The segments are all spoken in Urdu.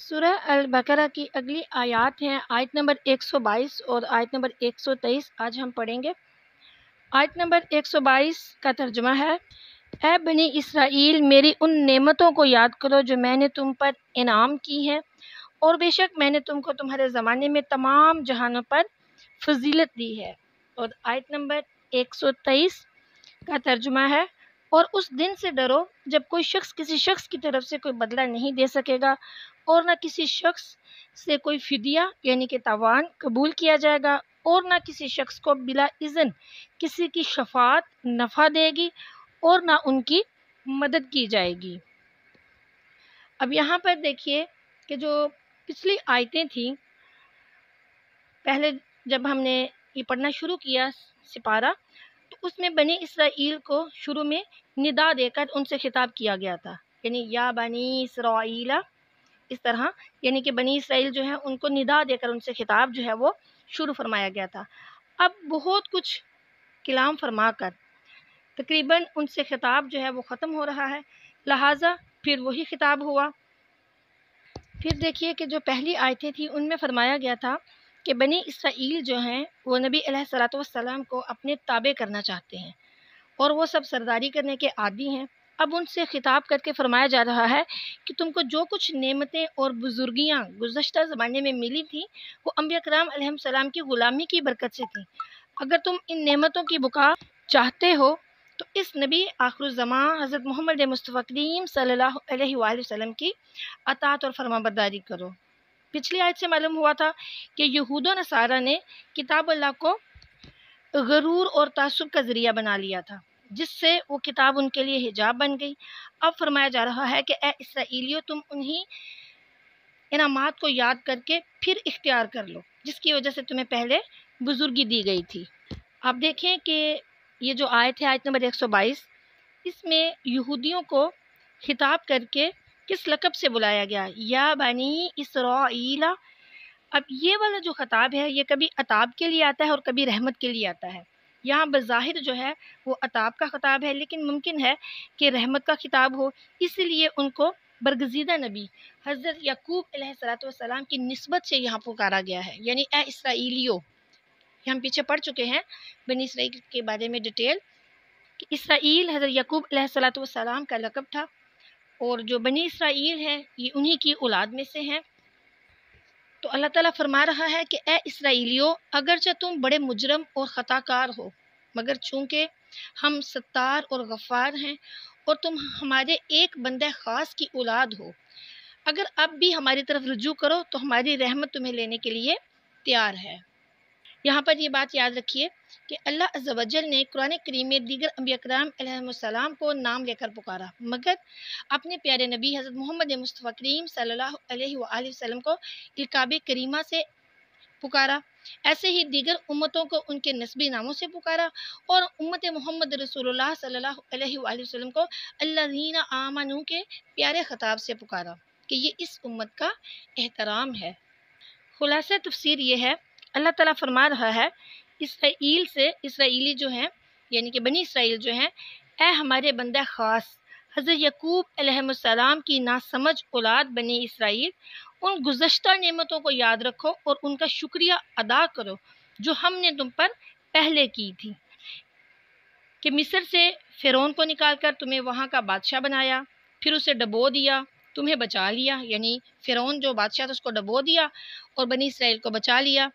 سورہ البقرہ کی اگلی آیات ہیں آیت نمبر 122 اور آیت نمبر 123 آج ہم پڑھیں گے۔ آیت نمبر 122 کا ترجمہ ہے: اے بنی اسرائیل، میری ان نعمتوں کو یاد کرو جو میں نے تم پر انعام کی ہیں، اور بے شک میں نے تم کو تمہارے زمانے میں تمام جہانوں پر فضیلت دی ہے۔ اور آیت نمبر 123 کا ترجمہ ہے: اور اس دن سے ڈرو جب کوئی شخص کسی شخص کی طرف سے کوئی بدلہ نہیں دے سکے گا، اور نہ کسی شخص سے کوئی فدیہ یعنی کہ تاوان قبول کیا جائے گا، اور نہ کسی شخص کو بلا اذن کسی کی شفاعت نفع دے گی، اور نہ ان کی مدد کی جائے گی۔ اب یہاں پر دیکھیے کہ جو پچھلی آیتیں تھیں، پہلے جب ہم نے یہ پڑھنا شروع کیا سپارہ، تو اس میں بنی اسرائیل کو شروع میں ندا دے کر ان سے خطاب کیا گیا تھا، یعنی یا بنی اسرائیل، اس طرح یعنی کہ بنی اسرائیل جو ہے ان کو ندا دے کر ان سے خطاب جو ہے وہ شروع فرمایا گیا تھا۔ اب بہت کچھ کلام فرما کر تقریباً ان سے خطاب جو ہے وہ ختم ہو رہا ہے، لہٰذا پھر وہی خطاب ہوا۔ پھر دیکھیے کہ جو پہلی آیتیں تھیں ان میں فرمایا گیا تھا کہ بنی اسرائیل جو ہیں وہ نبی علیہ الصلوۃ والسلام کو اپنے تابع کرنا چاہتے ہیں، اور وہ سب سرداری کرنے کے عادی ہیں۔ اب ان سے خطاب کر کے فرمایا جا رہا ہے کہ تم کو جو کچھ نعمتیں اور بزرگیاں گزشتہ زمانے میں ملی تھیں وہ انبیاء کرام علیہ السلام کی غلامی کی برکت سے تھیں۔ اگر تم ان نعمتوں کی بقا چاہتے ہو تو اس نبی آخر الزمان حضرت محمد مصطفیٰ کریم صلی اللہ علیہ وآلہ وسلم کی اطاعت اور فرما برداری کرو۔ پچھلی آیت سے معلوم ہوا تھا کہ یہود و نصارہ نے کتاب اللہ کو غرور اور تعصب کا ذریعہ بنا لیا تھا، جس سے وہ کتاب ان کے لیے حجاب بن گئی۔ اب فرمایا جا رہا ہے کہ اے اسرائیلیو، تم انہی انعامات کو یاد کر کے پھر اختیار کر لو جس کی وجہ سے تمہیں پہلے بزرگی دی گئی تھی۔ آپ دیکھیں کہ یہ جو آیت ہے آیت نمبر 122، اس میں یہودیوں کو خطاب کر کے کس لقب سے بلایا گیا؟ یا بنی اسرائیل۔ اب یہ والا جو خطاب ہے یہ کبھی عتاب کے لیے آتا ہے اور کبھی رحمت کے لیے آتا ہے۔ یہاں بظاہر جو ہے وہ عتاب کا خطاب ہے، لیکن ممکن ہے کہ رحمت کا خطاب ہو، اس لیے ان کو برگزیدہ نبی حضرت یعقوب علیہ السلام کی نسبت سے یہاں پکارا گیا ہے، یعنی اے اسرائیلیو۔ ہم پیچھے پڑھ چکے ہیں بنی اسرائیل کے بارے میں ڈیٹیل کہ اسرائیل حضرت یعقوب علیہ السلام کا لقب تھا، اور جو بنی اسرائیل ہے یہ انہی کی اولاد میں سے ہیں۔ تو اللہ تعالیٰ فرما رہا ہے کہ اے اسرائیلیو، اگرچہ تم بڑے مجرم اور خطا کار ہو، مگر چونکہ ہم ستار اور غفار ہیں اور تم ہمارے ایک بندہ خاص کی اولاد ہو، اگر اب بھی ہماری طرف رجوع کرو تو ہماری رحمت تمہیں لینے کے لیے تیار ہے۔ یہاں پر یہ بات یاد رکھیے کہ اللہ عز و جل نے قرآن کریم میں دیگر انبیاء کرام علیہ السلام کو نام لے کر پکارا، مگر اپنے پیارے نبی حضرت محمد مصطفیٰ کریم صلی اللہ علیہ وآلہ وسلم کو القاب کریمہ سے پکارا۔ ایسے ہی دیگر امتوں کو ان کے نسبی ناموں سے پکارا، اور امت محمد رسول اللہ صلی اللہ علیہ وآلہ وسلم کو الذین آمنوا کے پیارے خطاب سے پکارا کہ یہ اس امت کا احترام ہے۔ خلاصہ تفسیر یہ ہے، اللہ تعالیٰ فرما رہا ہے اسرائیل سے، اسرائیلی جو ہیں یعنی کہ بنی اسرائیل جو ہیں، اے ہمارے بندہ خاص حضرت یعقوب علیہ السلام کی ناسمجھ اولاد بنی اسرائیل، ان گزشتہ نعمتوں کو یاد رکھو اور ان کا شکریہ ادا کرو جو ہم نے تم پر پہلے کی تھی، کہ مصر سے فرعون کو نکال کر تمہیں وہاں کا بادشاہ بنایا، پھر اسے ڈبو دیا، تمہیں بچا لیا، یعنی فرعون جو بادشاہ تھا اس کو ڈبو دیا اور بنی اسرائیل کو بچا لیا۔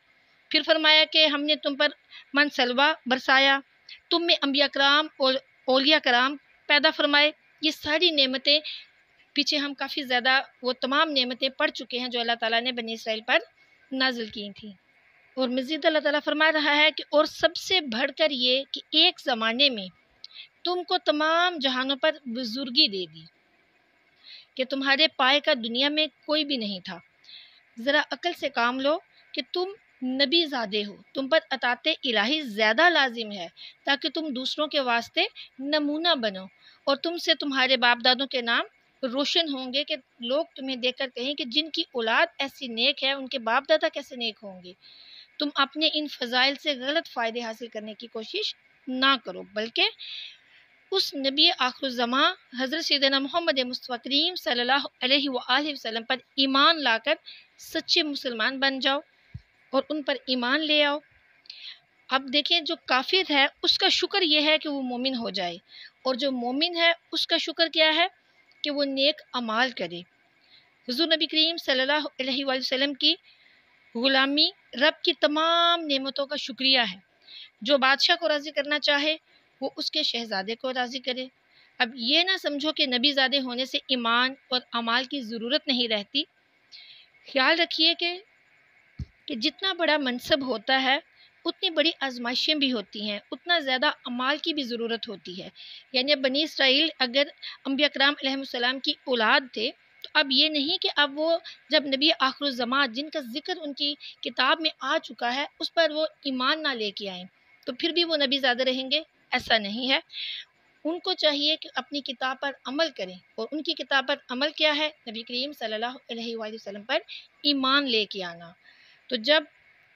پھر فرمایا کہ ہم نے تم پر من سلوہ برسایا، تم میں انبیاء کرام اور اولیاء کرام پیدا فرمائے۔ یہ ساری نعمتیں پیچھے ہم کافی زیادہ وہ تمام نعمتیں پڑھ چکے ہیں جو اللہ تعالیٰ نے بنی اسرائیل پر نازل کی تھیں۔ اور مزید اللہ تعالیٰ فرما رہا ہے کہ اور سب سے بڑھ کر یہ کہ ایک زمانے میں تم کو تمام جہانوں پر بزرگی دے دی کہ تمہارے پائے کا دنیا میں کوئی بھی نہیں تھا۔ ذرا عقل سے کام لو کہ تم نبی زادے ہو، تم پر اطاعت الہی زیادہ لازم ہے تاکہ تم دوسروں کے واسطے نمونہ بنو، اور تم سے تمہارے باپ دادوں کے نام روشن ہوں گے کہ لوگ تمہیں دیکھ کر کہیں کہ جن کی اولاد ایسی نیک ہے ان کے باپ دادا کیسے نیک ہوں گے۔ تم اپنے ان فضائل سے غلط فائدے حاصل کرنے کی کوشش نہ کرو، بلکہ اس نبی آخر الزماں حضرت سیدنا محمد مصطفیٰ کریم صلی اللہ علیہ وآلہ وسلم پر ایمان لا کر سچے مسلمان بن جاؤ اور ان پر ایمان لے آؤ۔ اب دیکھیں جو کافر ہے اس کا شکر یہ ہے کہ وہ مومن ہو جائے، اور جو مومن ہے اس کا شکر کیا ہے کہ وہ نیک اعمال کرے۔ حضور نبی کریم صلی اللہ علیہ وآلہ وسلم کی غلامی رب کی تمام نعمتوں کا شکریہ ہے۔ جو بادشاہ کو راضی کرنا چاہے وہ اس کے شہزادے کو راضی کرے۔ اب یہ نہ سمجھو کہ نبی زادے ہونے سے ایمان اور اعمال کی ضرورت نہیں رہتی۔ خیال رکھیے کہ جتنا بڑا منصب ہوتا ہے اتنی بڑی آزمائشیں بھی ہوتی ہیں، اتنا زیادہ اعمال کی بھی ضرورت ہوتی ہے۔ یعنی بنی اسرائیل اگر انبیاء کرام علیہ السلام کی اولاد تھے تو اب یہ نہیں کہ اب وہ جب نبی آخر الزمان جن کا ذکر ان کی کتاب میں آ چکا ہے اس پر وہ ایمان نہ لے کے آئیں تو پھر بھی وہ نبی زادے رہیں گے، ایسا نہیں ہے۔ ان کو چاہیے کہ اپنی کتاب پر عمل کریں، اور ان کی کتاب پر عمل کیا ہے؟ نبی کریم صلی اللہ علیہ وآلہ وسلم پر ایمان لے کے آنا۔ تو جب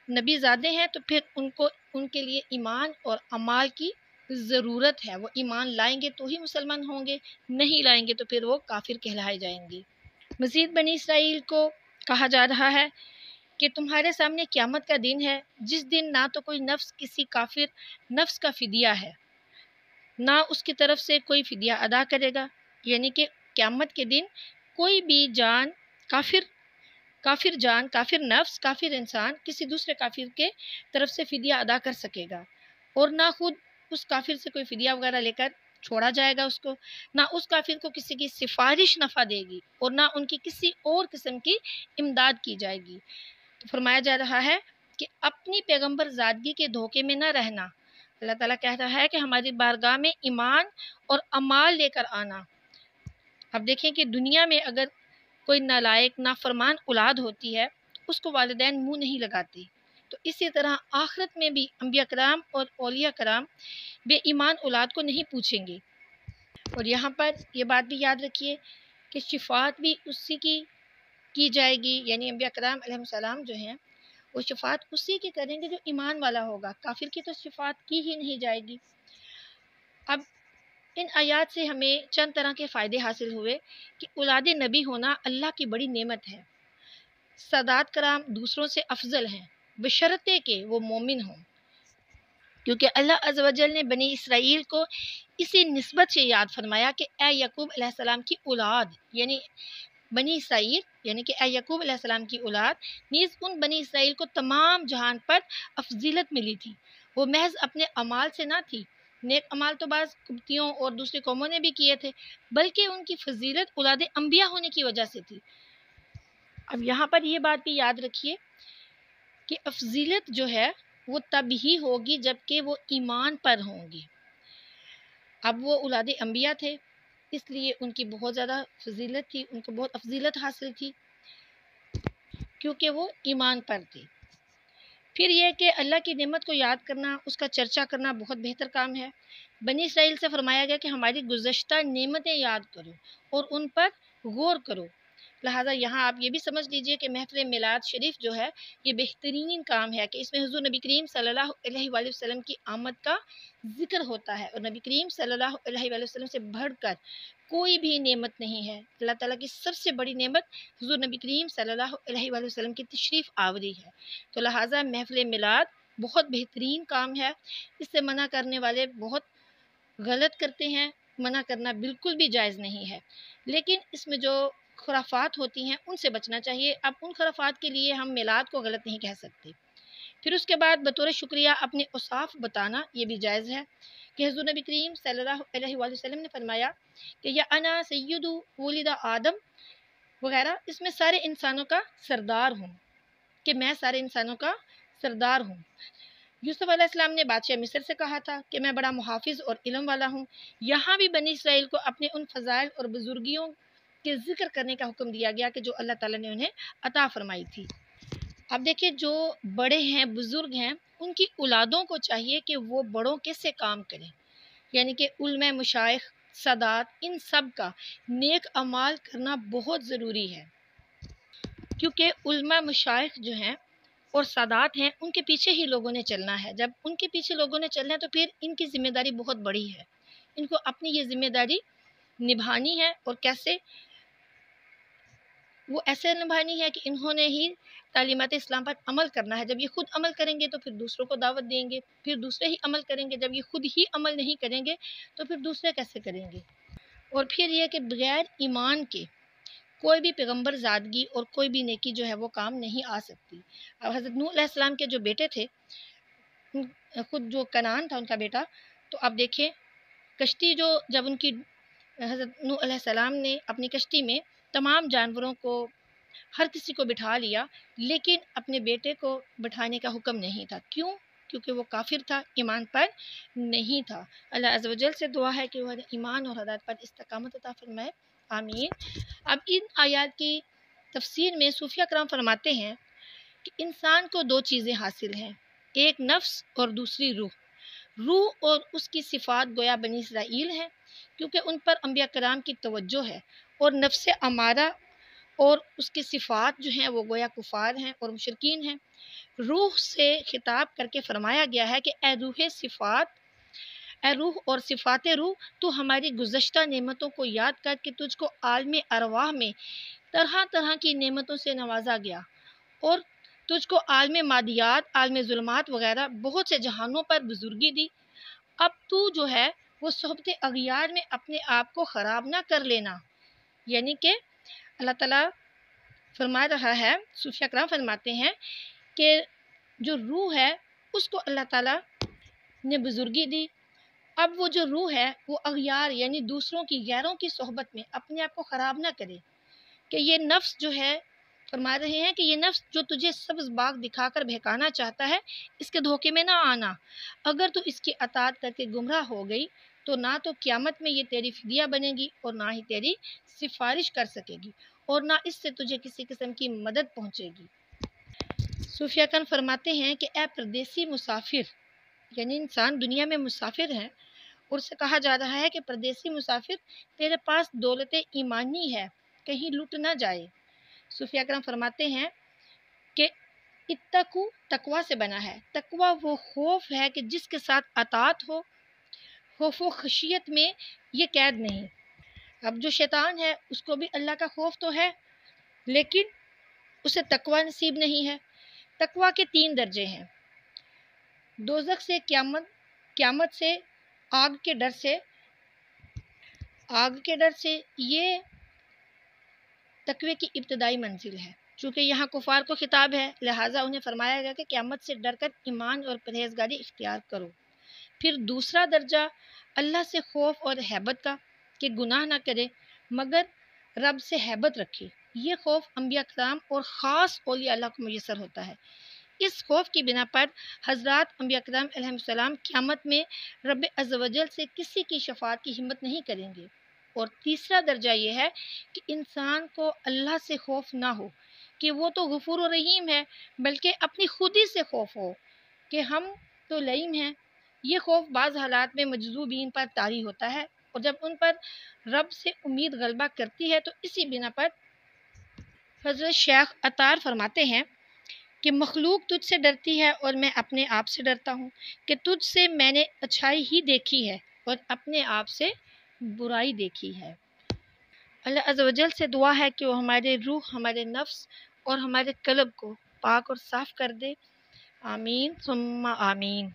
نبی زادے ہیں تو پھر ان کے لیے ایمان اور اعمال کی ضرورت ہے۔ وہ ایمان لائیں گے تو ہی مسلمان ہوں گے، نہیں لائیں گے تو پھر وہ کافر کہلائے جائیں گے۔ مزید بنی اسرائیل کو کہا جا رہا ہے کہ تمہارے سامنے قیامت کا دن ہے جس دن نہ تو کوئی نفس کسی کافر نفس کا فدیہ ہے، نہ اس کی طرف سے کوئی فدیہ ادا کرے گا۔ یعنی کہ قیامت کے دن کوئی بھی جان کافر جان، کافر نفس، کافر انسان کسی دوسرے کافر کے طرف سے فدیہ ادا کر سکے گا، اور نہ خود اس کافر سے کوئی فدیہ وغیرہ لے کر چھوڑا جائے گا اس کو، نہ اس کافر کو کسی کی سفارش نفع دے گی، اور نہ ان کی کسی اور قسم کی امداد کی جائے گی۔ تو فرمایا جا رہا ہے کہ اپنی پیغمبر زادگی کے دھوکے میں نہ رہنا۔ اللہ تعالیٰ کہہ رہا ہے کہ ہماری بارگاہ میں ایمان اور اعمال لے کر آنا۔ اب دیکھیں کہ دنیا میں اگر کوئی نالائق نافرمان اولاد ہوتی ہے اس کو والدین منہ نہیں لگاتے، تو اسی طرح آخرت میں بھی انبیاء کرام اور اولیاء کرام بے ایمان اولاد کو نہیں پوچھیں گے۔ اور یہاں پر یہ بات بھی یاد رکھیے کہ شفاعت بھی اسی کی جائے گی، یعنی انبیاء کرام علیہ السلام جو ہیں وہ شفاعت اسی کی کریں گے جو ایمان والا ہوگا، کافر کی تو شفاعت کی ہی نہیں جائے گی۔ اب ان آیات سے ہمیں چند طرح کے فائدے حاصل ہوئے کہ اولاد نبی ہونا اللہ کی بڑی نعمت ہے۔ سادات کرام دوسروں سے افضل ہیں بشرطے کہ وہ مومن ہوں، کیونکہ اللہ عز و جل نے بنی اسرائیل کو اسی نسبت سے یاد فرمایا کہ اے یعقوب علیہ السلام کی اولاد، یعنی بنی اسرائیل، یعنی کہ اے یعقوب علیہ السلام کی اولاد، نیز ان بنی اسرائیل کو تمام جہان پر افضیلت ملی تھی۔ وہ محض اپنے اعمال سے نہ تھی، نیک اعمال تو بعض قبطیوں اور دوسری قوموں نے بھی کیے تھے، بلکہ ان کی فضیلت اولاد انبیاء ہونے کی وجہ سے تھی۔ اب یہاں پر یہ بات بھی یاد رکھیے کہ افضیلت جو ہے وہ تب ہی ہوگی جب کہ وہ ایمان پر ہوں گے۔ اب وہ اولاد انبیاء تھے اس لیے ان کی بہت زیادہ فضیلت تھی، ان کو بہت افضیلت حاصل تھی کیونکہ وہ ایمان پر تھے۔ پھر یہ کہ اللہ کی نعمت کو یاد کرنا، اس کا چرچا کرنا بہت بہتر کام ہے۔ بنی اسرائیل سے فرمایا گیا کہ ہماری گزشتہ نعمتیں یاد کرو اور ان پر غور کرو۔ لہٰذا یہاں آپ یہ بھی سمجھ لیجئے کہ محفل میلاد شریف جو ہے یہ بہترین کام ہے کہ اس میں حضور نبی کریم صلی اللہ علیہ وآلہ وسلم کی آمد کا ذکر ہوتا ہے، اور نبی کریم صلی اللہ علیہ وآلہ وسلم سے بڑھ کر کوئی بھی نعمت نہیں ہے۔ اللہ تعالیٰ کی سب سے بڑی نعمت حضور نبی کریم صلی اللہ علیہ وآلہ وسلم کی تشریف آوری ہے۔ تو لہٰذا محفل میلاد بہت بہترین کام ہے، اس سے منع کرنے والے بہت غلط کرتے ہیں، منع کرنا بالکل بھی جائز نہیں ہے، لیکن اس میں جو خرافات ہوتی ہیں ان سے بچنا چاہیے۔ اب ان خرافات کے لیے ہم میلاد کو غلط نہیں کہہ سکتے۔ پھر اس کے بعد بطور شکریہ اپنے اوصاف بتانا یہ بھی جائز ہے کہ حضور نبی کریم صلی اللہ علیہ وآلہ وسلم نے فرمایا کہ یا انا سید ولد آدم وغیرہ، اس میں سارے انسانوں کا سردار ہوں، کہ میں سارے انسانوں کا سردار ہوں۔ یوسف علیہ السلام نے بادشاہ مصر سے کہا تھا کہ میں بڑا محافظ اور علم والا ہوں۔ یہاں بھی بنی اسرائیل کو اپنے ان فضائل اور بزرگیوں کے ذکر کرنے کا حکم دیا گیا کہ جو اللہ تعالیٰ نے انہیں عطا فرمائی تھی۔ اب دیکھیں جو بڑے ہیں، بزرگ ہیں، ان کی اولادوں کو چاہیے کہ وہ بڑوں کے سے کام کریں، یعنی کہ علماء، مشائخ، سادات، ان سب کا نیک اعمال کرنا بہت ضروری ہے، کیونکہ علماء، مشائخ جو ہیں اور سادات ہیں ان کے پیچھے ہی لوگوں نے چلنا ہے۔ جب ان کے پیچھے لوگوں نے چلنا ہے تو پھر ان کی ذمہ داری بہت بڑی ہے، ان کو اپنی یہ ذمہ داری نبھانی ہے، اور کیسے وہ ایسے نبھانی ہے کہ انہوں نے ہی تعلیمات اسلام پر عمل کرنا ہے۔ جب یہ خود عمل کریں گے تو پھر دوسروں کو دعوت دیں گے، پھر دوسرے ہی عمل کریں گے۔ جب یہ خود ہی عمل نہیں کریں گے تو پھر دوسرے کیسے کریں گے؟ اور پھر یہ کہ بغیر ایمان کے کوئی بھی پیغمبر زادگی اور کوئی بھی نیکی جو ہے وہ کام نہیں آ سکتی۔ اب حضرت نوح علیہ السلام کے جو بیٹے تھے، خود جو کنعان تھا ان کا بیٹا، تو اب دیکھیں کشتی جو جب ان کی حضرت نوح علیہ السلام نے اپنی کشتی میں تمام جانوروں کو، ہر کسی کو بٹھا لیا، لیکن اپنے بیٹے کو بٹھانے کا حکم نہیں تھا۔ کیوں؟ کیونکہ وہ کافر تھا، ایمان پر نہیں تھا۔ اللہ عز و جل سے دعا ہے کہ وہ ایمان اور ہدایت پر استقامت عطا فرمائے، آمین۔ اب ان آیات کی تفسیر میں صوفیہ کرام فرماتے ہیں کہ انسان کو دو چیزیں حاصل ہیں، ایک نفس اور دوسری روح۔ روح اور اس کی صفات گویا بنی اسرائیل ہیں، کیونکہ ان پر انبیاء کرام کی توجہ ہے، اور نفس امارہ اور اس کی صفات جو ہیں وہ گویا کفار ہیں اور مشرکین ہیں۔ روح سے خطاب کر کے فرمایا گیا ہے کہ اے روح صفات، اے روح اور صفات روح، تو ہماری گزشتہ نعمتوں کو یاد کر کے تجھ کو عالم ارواح میں طرح طرح کی نعمتوں سے نوازا گیا، اور تجھ کو عالم مادیات، عالم ظلمات وغیرہ بہت سے جہانوں پر بزرگی دی۔ اب تو جو ہے وہ صحبت اغیار میں اپنے آپ کو خراب نہ کر لینا۔ یعنی کہ اللہ تعالیٰ فرما رہا ہے، صوفیہ کرام فرماتے ہیں کہ جو روح ہے اس کو اللہ تعالیٰ نے بزرگی دی۔ اب وہ جو روح ہے وہ اغیار یعنی دوسروں کی، غیروں کی صحبت میں اپنے آپ کو خراب نہ کرے، کہ یہ نفس جو ہے، فرما رہے ہیں کہ یہ نفس جو تجھے سبز باغ دکھا کر بہکانا چاہتا ہے، اس کے دھوکے میں نہ آنا۔ اگر تو اس کی اطاعت کر کے گمراہ ہو گئی تو نہ تو قیامت میں یہ تیری فدیہ بنے گی، اور نہ ہی تیری سفارش کر سکے گی، اور نہ اس سے تجھے کسی قسم کی مدد پہنچے گی۔ صوفیہ کن فرماتے ہیں کہ اے پردیسی مسافر، یعنی انسان دنیا میں مسافر ہے، اور سے کہا جا رہا ہے کہ پردیسی مسافر تیرے پاس دولت ایمانی ہے، کہیں لٹ نہ جائے۔ صوفیہ کرام فرماتے ہیں کہ اتقو تقوی سے بنا ہے۔ تقوی وہ خوف ہے کہ جس کے ساتھ اطاعت ہو، خوف و خشیت میں یہ قید نہیں۔ اب جو شیطان ہے اس کو بھی اللہ کا خوف تو ہے، لیکن اسے تقوی نصیب نہیں ہے۔ تقوی کے 3 درجے ہیں، دوزخ سے، قیامت سے، آگ کے ڈر سے، یہ تقوی کی ابتدائی منزل ہے۔ چونکہ یہاں کفار کو خطاب ہے، لہٰذا انہیں فرمایا گیا کہ قیامت سے ڈر کر ایمان اور پرہیزگاری اختیار کرو۔ پھر دوسرا درجہ اللہ سے خوف اور ہیبت کا، کہ گناہ نہ کرے مگر رب سے ہیبت رکھے۔ یہ خوف انبیاء کرام اور خاص اولیاء اللہ کو میسر ہوتا ہے۔ اس خوف کی بنا پر حضرات انبیاء کرام علیہ السلام قیامت میں رب عز و جل سے کسی کی شفاعت کی ہمت نہیں کریں گے۔ اور تیسرا درجہ یہ ہے کہ انسان کو اللہ سے خوف نہ ہو کہ وہ تو غفور و رحیم ہے، بلکہ اپنی خودی سے خوف ہو کہ ہم تو لئیم ہیں۔ یہ خوف بعض حالات میں مجذوبین پر طاری ہوتا ہے، اور جب ان پر رب سے امید غلبہ کرتی ہے تو اسی بنا پر حضرت شیخ عطار فرماتے ہیں کہ مخلوق تجھ سے ڈرتی ہے اور میں اپنے آپ سے ڈرتا ہوں، کہ تجھ سے میں نے اچھائی ہی دیکھی ہے اور اپنے آپ سے برائی دیکھی ہے۔ اللہ عز و جل سے دعا ہے کہ وہ ہمارے روح، ہمارے نفس اور ہمارے قلب کو پاک اور صاف کر دے، آمین ثم آمین۔